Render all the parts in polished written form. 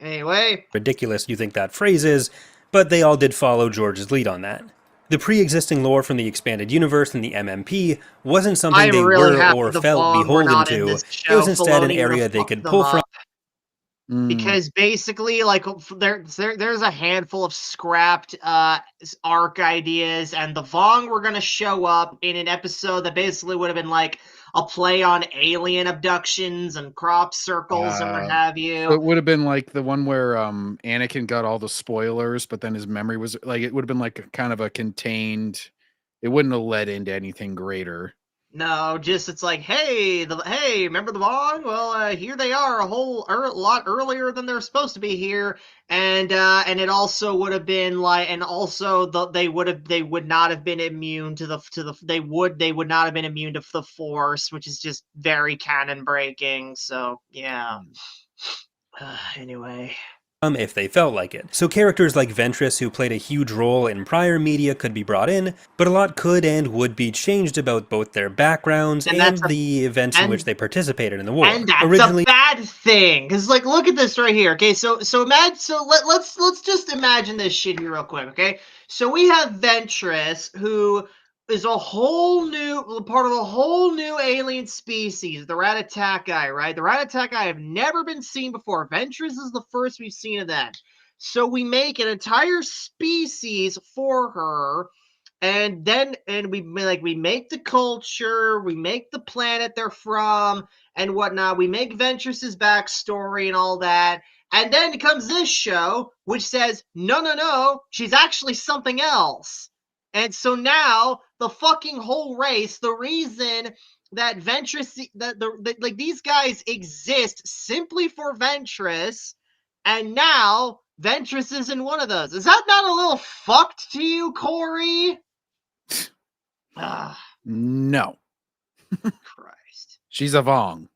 Anyway, ridiculous you think that phrase is, but they all did follow George's lead on that. The pre-existing lore from the expanded universe and the MMP wasn't something I'm they really were happy or the felt Vaughn were beholden not in to. this It was show. instead an Filoni would have area they fucked could them pull from. up. Because basically, like, there's a handful of scrapped arc ideas, and the Vong were gonna show up in an episode that basically would have been like a play on alien abductions and crop circles and what have So you. it would have been like the one where Anakin got all the spoilers, but then his memory was like it would have been like a kind of a contained. It wouldn't have led into anything greater. No, just it's like, hey, remember the Vong? Well, here they are, a lot earlier than they're supposed to be here, and it also would have been like, and also they would not have been immune to they would not have been immune to the Force, which is just very canon breaking. So yeah. Anyway. If they felt like it. So characters like Ventress, who played a huge role in prior media, could be brought in, but a lot could and would be changed about both their backgrounds and the events in which they participated in the war. And that's a bad thing, because like, look at this right here. Okay, let's just imagine this shit here real quick. Okay, so we have Ventress, who is a whole new part of a whole new alien species, the Rat Attack guy, right? The Rat Attack guy have never been seen before. Ventress is the first we've seen of that. So we make an entire species for her, and we make the culture, we make the planet they're from, and whatnot. We make Ventress's backstory and all that. And then comes this show, which says, no, she's actually something else. And so now the fucking whole race, the reason that Ventress, like these guys exist simply for Ventress, and now Ventress isn't one of those. Is that not a little fucked to you, Corey? No. Christ. She's a Vong.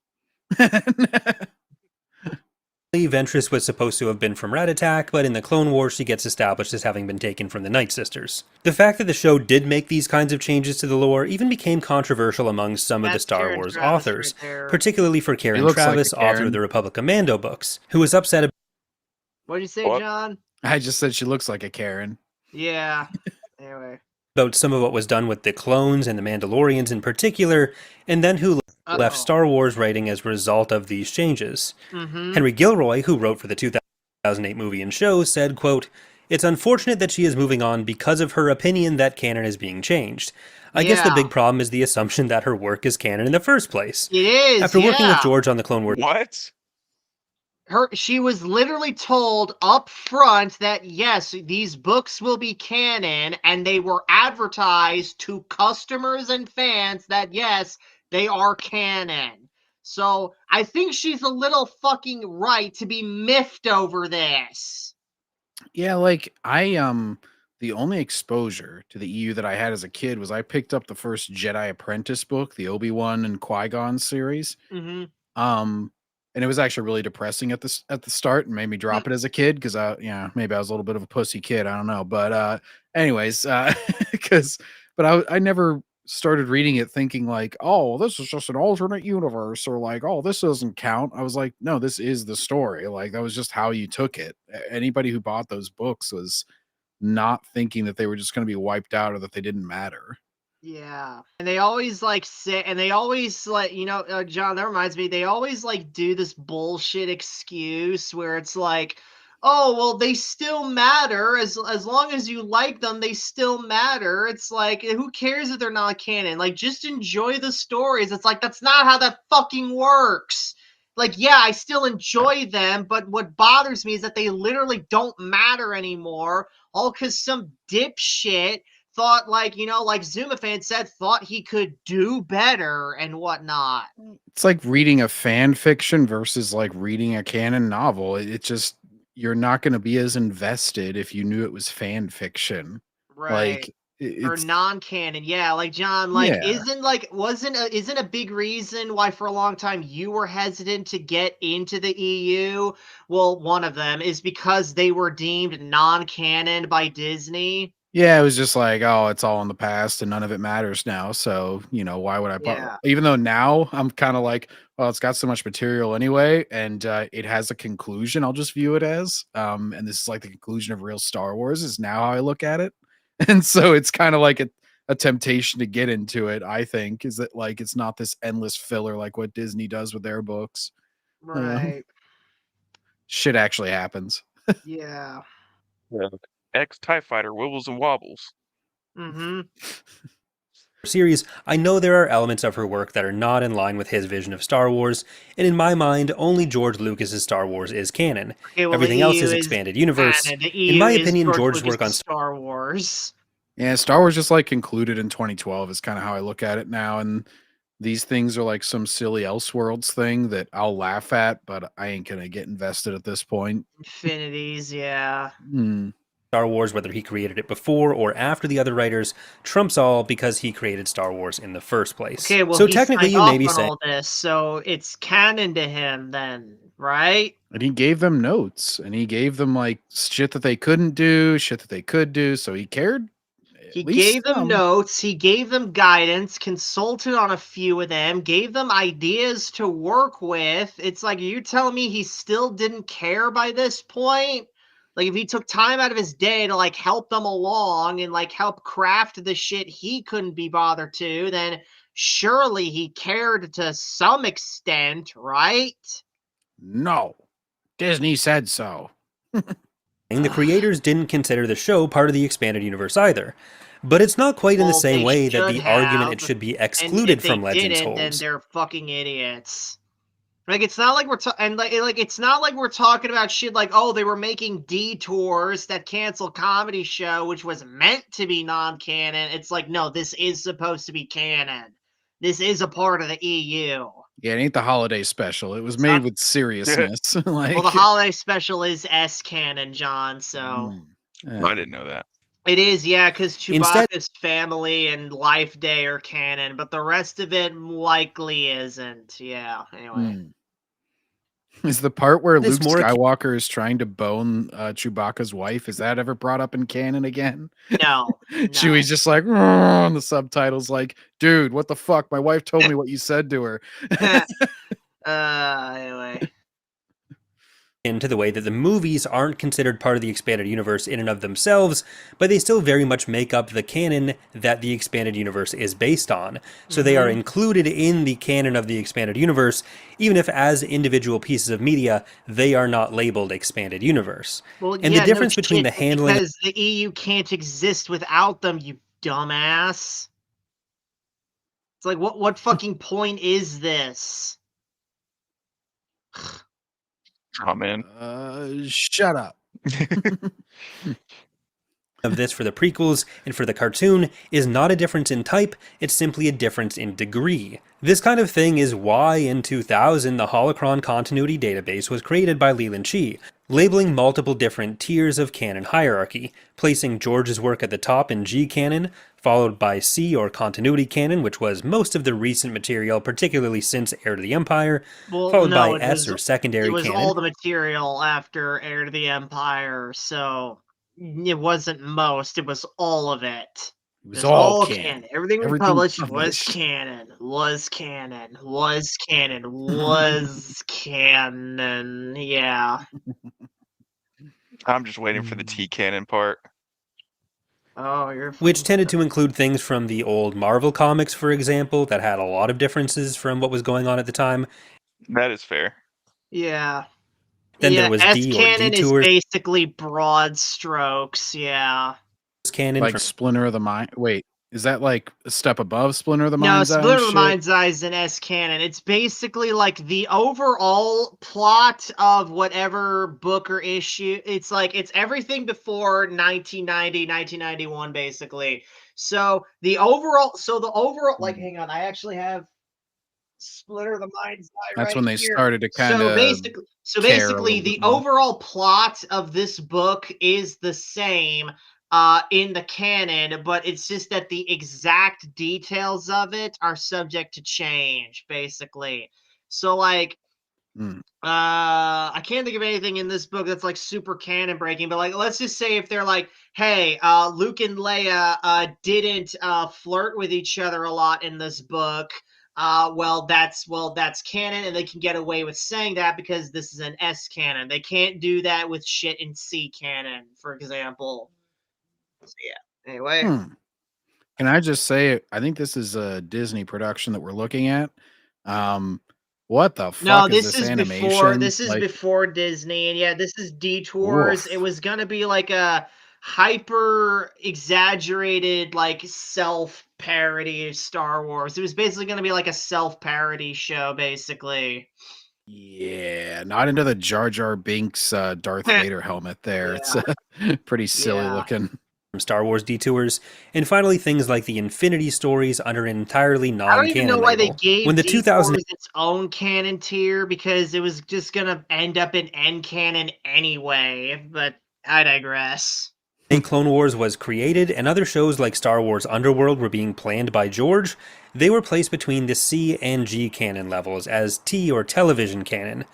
Ventress was supposed to have been from Rat Attack, but in the Clone Wars she gets established as having been taken from the Night Sisters. The fact that the show did make these kinds of changes to the lore even became controversial among some of the Star Wars authors, particularly for Karen Traviss, author of the Republic Commando books, who was upset about... What'd you say, John? I just said she looks like a Karen. Yeah. Anyway. About some of what was done with the clones and the Mandalorians in particular, and then who left Star Wars writing as a result of these changes. Henry Gilroy, who wrote for the 2008 movie and show, said, quote, "It's unfortunate that she is moving on because of her opinion that canon is being changed. I guess the big problem is the assumption that her work is canon in the first place. It is, After working with George on the Clone Wars..." What? She was literally told up front that, yes, these books will be canon, and they were advertised to customers and fans that, yes, they are canon. So I think she's a little fucking right to be miffed over this. Yeah, like the only exposure to the EU that I had as a kid was I picked up the first Jedi Apprentice book, the Obi-Wan and Qui-Gon series. And it was actually really depressing at the start and made me drop it as a kid because maybe I was a little bit of a pussy kid. I don't know. But anyways, I never started reading it thinking like, oh, this is just an alternate universe, or like, oh, this doesn't count. I was like, no, this is the story. Like, that was just how you took it. Anybody who bought those books was not thinking that they were just going to be wiped out or that they didn't matter. Yeah. And they always say, and they always John, that reminds me, they always do this bullshit excuse where it's like, oh, well, they still matter. As long as you like them, they still matter. It's like, who cares if they're not canon? Like, just enjoy the stories. It's like, that's not how that fucking works. Like, yeah, I still enjoy them, but what bothers me is that they literally don't matter anymore, all because some dipshit thought, like Zumafan said, thought he could do better and whatnot. It's like reading a fan fiction versus like reading a canon novel. It just, you're not going to be as invested if you knew it was fan fiction. Right. Like, or non-canon. Yeah, like John, isn't a big reason why for a long time you were hesitant to get into the EU? Well, one of them is because they were deemed non-canon by Disney. Yeah, it was just like, oh, it's all in the past and none of it matters now. So, why would I Yeah. even though now I'm kind of like, well, it's got so much material anyway, and it has a conclusion, I'll just view it as. And this is like the conclusion of real Star Wars is now how I look at it. And so it's kind of like a temptation to get into it, I think, is that like it's not this endless filler like what Disney does with their books. Right. Shit actually happens. Yeah. Yeah. X TIE Fighter wibbles and wobbles. Mm-hmm. Series, I know there are elements of her work that are not in line with his vision of Star Wars, and in my mind, only George Lucas's Star Wars is canon. Okay, well, Everything the else EU is is expanded universe. canon. The In EU my is opinion, George George's work on Lucas's Star Wars. Yeah, Star Wars just like concluded in 2012 is kind of how I look at it now. And these things are like some silly Elseworlds thing that I'll laugh at, but I ain't gonna get invested at this point. Infinities, yeah. Star Wars, whether he created it before or after the other writers, trumps all because he created Star Wars in the first place. Okay, well, so he technically, signed you may off be on saying all this, so it's canon to him then, right? And he gave them notes and he gave them like shit that they couldn't do, shit that they could do. So he cared. He At least gave them some. notes, he gave them guidance, consulted on a few of them, gave them ideas to work with. It's like, you telling me he still didn't care by this point? Like, if he took time out of his day to, like, help them along and, like, help craft the shit he couldn't be bothered to, then surely he cared to some extent, right? No. Disney said so. the creators didn't consider the show part of the expanded universe either. But it's not quite in the Well, same they way that should the argument it have, should be and excluded if they from Legends didn't, then holds. they're fucking idiots. Like, it's not like we're it's not like we're talking about shit like, oh, they were making Detours, that canceled comedy show, which was meant to be non-canon. It's like, no, this is supposed to be canon. This is a part of the EU. Yeah, it ain't the holiday special. It was It's made not- with seriousness. Like, Well, the holiday special is S canon, John. So I didn't know that. it is, yeah, because Instead- Chewbacca's family and Life Day are canon, but the rest of it likely isn't. Yeah. Anyway. Is the part where This Luke more akin- Skywalker is trying to bone Chewbacca's wife, is that ever brought up in canon again? No. Chewie's just like, on the subtitles, like, dude, what the fuck? My wife told me what you said to her. Anyway. into the way that the movies aren't considered part of the expanded universe in and of themselves, but they still very much make up the canon that the expanded universe is based on. So they are included in the canon of the expanded universe, even if as individual pieces of media, they are not labeled expanded universe. Well, And yeah, the difference no between shit, the handling because the EU can't exist without them, you dumbass. It's like, what fucking point is this? Oh man. Shut up. of this for the prequels and for the cartoon is not a difference in type, it's simply a difference in degree. This kind of thing is why in 2000 the Holocron Continuity Database was created by Leland Chee, labeling multiple different tiers of canon hierarchy, placing George's work at the top in G canon, followed by C or Continuity canon, which was most of the recent material, particularly since Heir to the Empire, followed by S or Secondary canon. It was canon. all the material after Heir to the Empire, so it wasn't most, it was all of it. It was all canon. Everything we published was canon. Was canon. Was canon. Was canon. Yeah. I'm just waiting for the T canon part. Oh, you're which tended to include things from the old Marvel comics, for example, that had a lot of differences from what was going on at the time. That is fair. Yeah. Then there was D or canon Detours. Is basically broad strokes, yeah. Canon like from Splinter of the Mind. Wait, is that like a step above Splinter of the Mind's Eye? No, Splinter of the Mind's Eye is an S canon. It's basically like the overall plot of whatever book or issue. It's like it's everything before 1990, 1991, basically. So the overall, like, hang on, I actually have Splinter of the Mind's Eye. That's right when they here. started to kind of. So basically, the overall plot of this book is the same in the canon, but it's just that the exact details of it are subject to change, basically. So, like, I can't think of anything in this book that's like super canon breaking, but like let's just say if they're like, hey, Luke and Leia didn't flirt with each other a lot in this book. Well that's canon, and they can get away with saying that because this is an S canon. They can't do that with shit in C canon, for example. So, yeah. Anyway. Can I just say, I think this is a Disney production that we're looking at. What the No, fuck is this animation? This is Like, before Disney, and yeah, this is Detours. It was gonna be like a hyper exaggerated, like self parody of Star Wars. It was basically gonna be like a self parody show, basically. yeah, not into the Jar Jar Binks Darth Vader helmet there. It's pretty silly looking. Star Wars detours, and finally things like the Infinity Stories under an entirely I don't even know non-canon why they label. gave When the Detours 2000 its own canon tier, because it was just gonna end up in N canon anyway. But I digress. Clone Wars was created and other shows like Star Wars Underworld were being planned by George, they were placed between the C and G canon levels as T or television canon.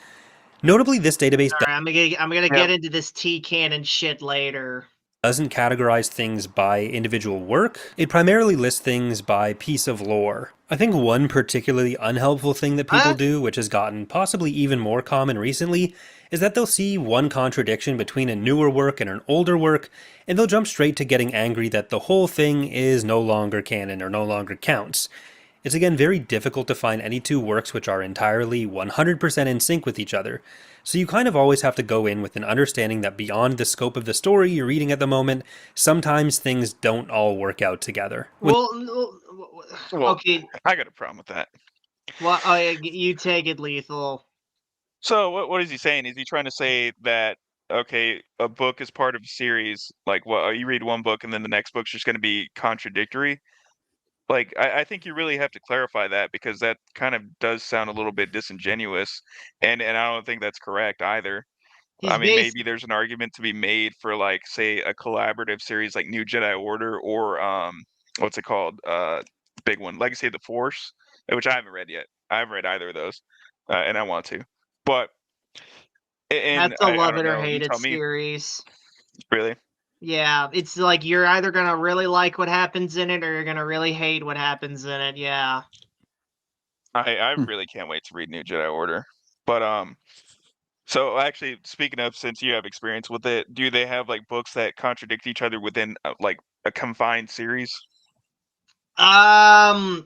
Notably, this database All right, I'm gonna get into this T canon shit later. Doesn't categorize things by individual work. It primarily lists things by piece of lore. I think one particularly unhelpful thing that people do, which has gotten possibly even more common recently, is that they'll see one contradiction between a newer work and an older work, and they'll jump straight to getting angry that the whole thing is no longer canon or no longer counts. It's again very difficult to find any two works which are entirely 100% in sync with each other, so you kind of always have to go in with an understanding that beyond the scope of the story you're reading at the moment, sometimes things don't all work out together. Well, okay. I got a problem with that. Well, you take it, Lethal. So what is he saying? Is he trying to say that, okay, a book is part of a series, like what you read one book and then the next book's just going to be contradictory? Like, I think you really have to clarify that, because that kind of does sound a little bit disingenuous, and I don't think that's correct either. I mean, maybe there's an argument to be made for, like, say, a collaborative series like New Jedi Order, or what's it called? Big one, Legacy of the Force, which I haven't read yet. I haven't read either of those, and I want to. But and That's a I love don't it or know. You hate it tell me. series. Really? Yeah, it's like you're either gonna really like what happens in it, or you're gonna really hate what happens in it. Yeah. I really can't wait to read New Jedi Order. But so actually, speaking of, since you have experience with it, do they have like books that contradict each other within like a confined series? Not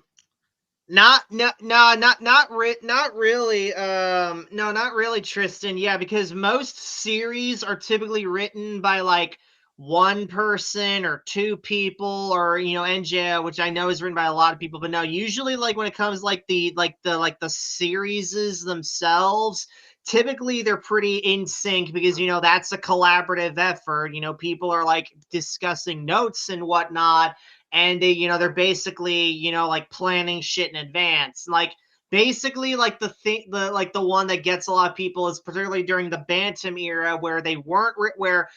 really. No, not really, Tristan. Yeah, because most series are typically written by like one person or two people, or NJO, which I know is written by a lot of people. But no, usually like when it comes like the series themselves, typically they're pretty in sync, because that's a collaborative effort. People are like discussing notes and whatnot, and they're basically like planning shit in advance. Like basically like the one that gets a lot of people is particularly during the Bantam era, where they weren't where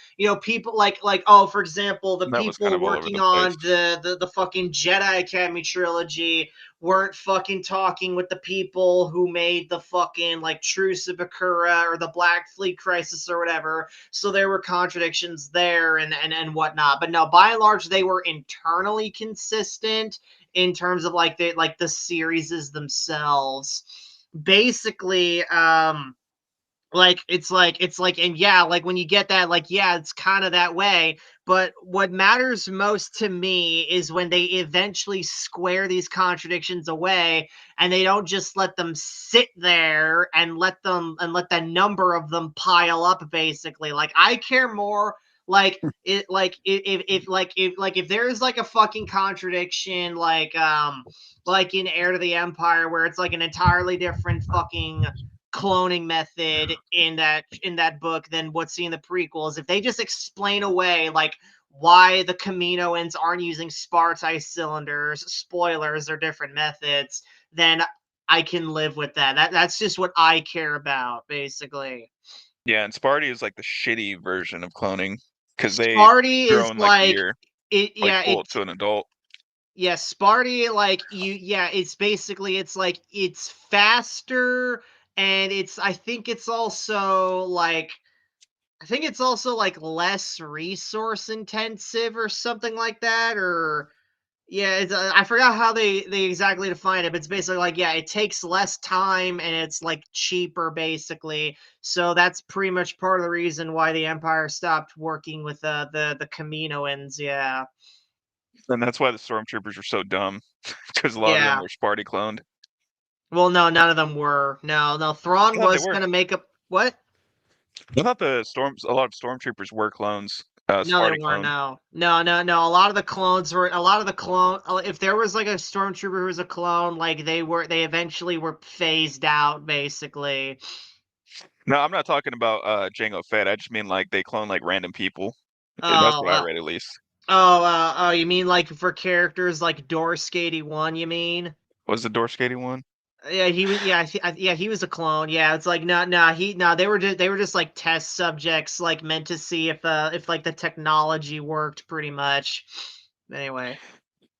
people like oh, for example, the That was kind people of all over working the place. on the fucking Jedi Academy trilogy weren't fucking talking with the people who made the fucking like Truce of Bakura or the Black Fleet Crisis or whatever. So there were contradictions there and whatnot. But no, by and large, they were internally consistent in terms of like the series themselves. Basically, it's like and yeah, like when you get that, like yeah, it's kind of that way. But what matters most to me is when they eventually square these contradictions away, and they don't just let them sit there and let the number of them pile up. Basically, like I care more like it like if there's like a fucking contradiction, like in Heir to the Empire, where it's like an entirely different fucking cloning method in that book than what's seen in the prequels. If they just explain away like why the Kaminoans aren't using Spartai cylinders, spoilers, or different methods, then I can live with that. That's just what I care about, basically. Yeah, and Sparty is like the shitty version of cloning, because they Sparty is grown like a like year, it. like Yeah, full it. to an adult. Yeah, Sparty, like you. Yeah, it's basically it's like it's faster and I think it's also like less resource intensive or something like that, or yeah, it's I forgot how they exactly define it, but it's basically like, yeah, it takes less time and it's like cheaper basically. So that's pretty much part of the reason why the Empire stopped working with the Kaminoans. Yeah, And that's why the stormtroopers are so dumb, because a lot of them yeah. were Sparty cloned. Well, no, none of them were. No, I Thrawn thought they was were. gonna make up what? I thought a lot of stormtroopers were clones, No, they Sparty weren't. cloned. No, no, no, no. A lot of the clones were. A lot of the clone. If there was like a stormtrooper who was a clone, like they were. They eventually were phased out, basically. No, I'm not talking about Jango Fett. I just mean like they clone like random people. That's Oh, what I read at least. oh. You mean like for characters like Dorsk 81? You mean? Was the door skating one? Yeah, he was. Yeah, yeah, he was a clone. Yeah, it's like no. They were just like test subjects, like meant to see if like the technology worked, pretty much. Anyway.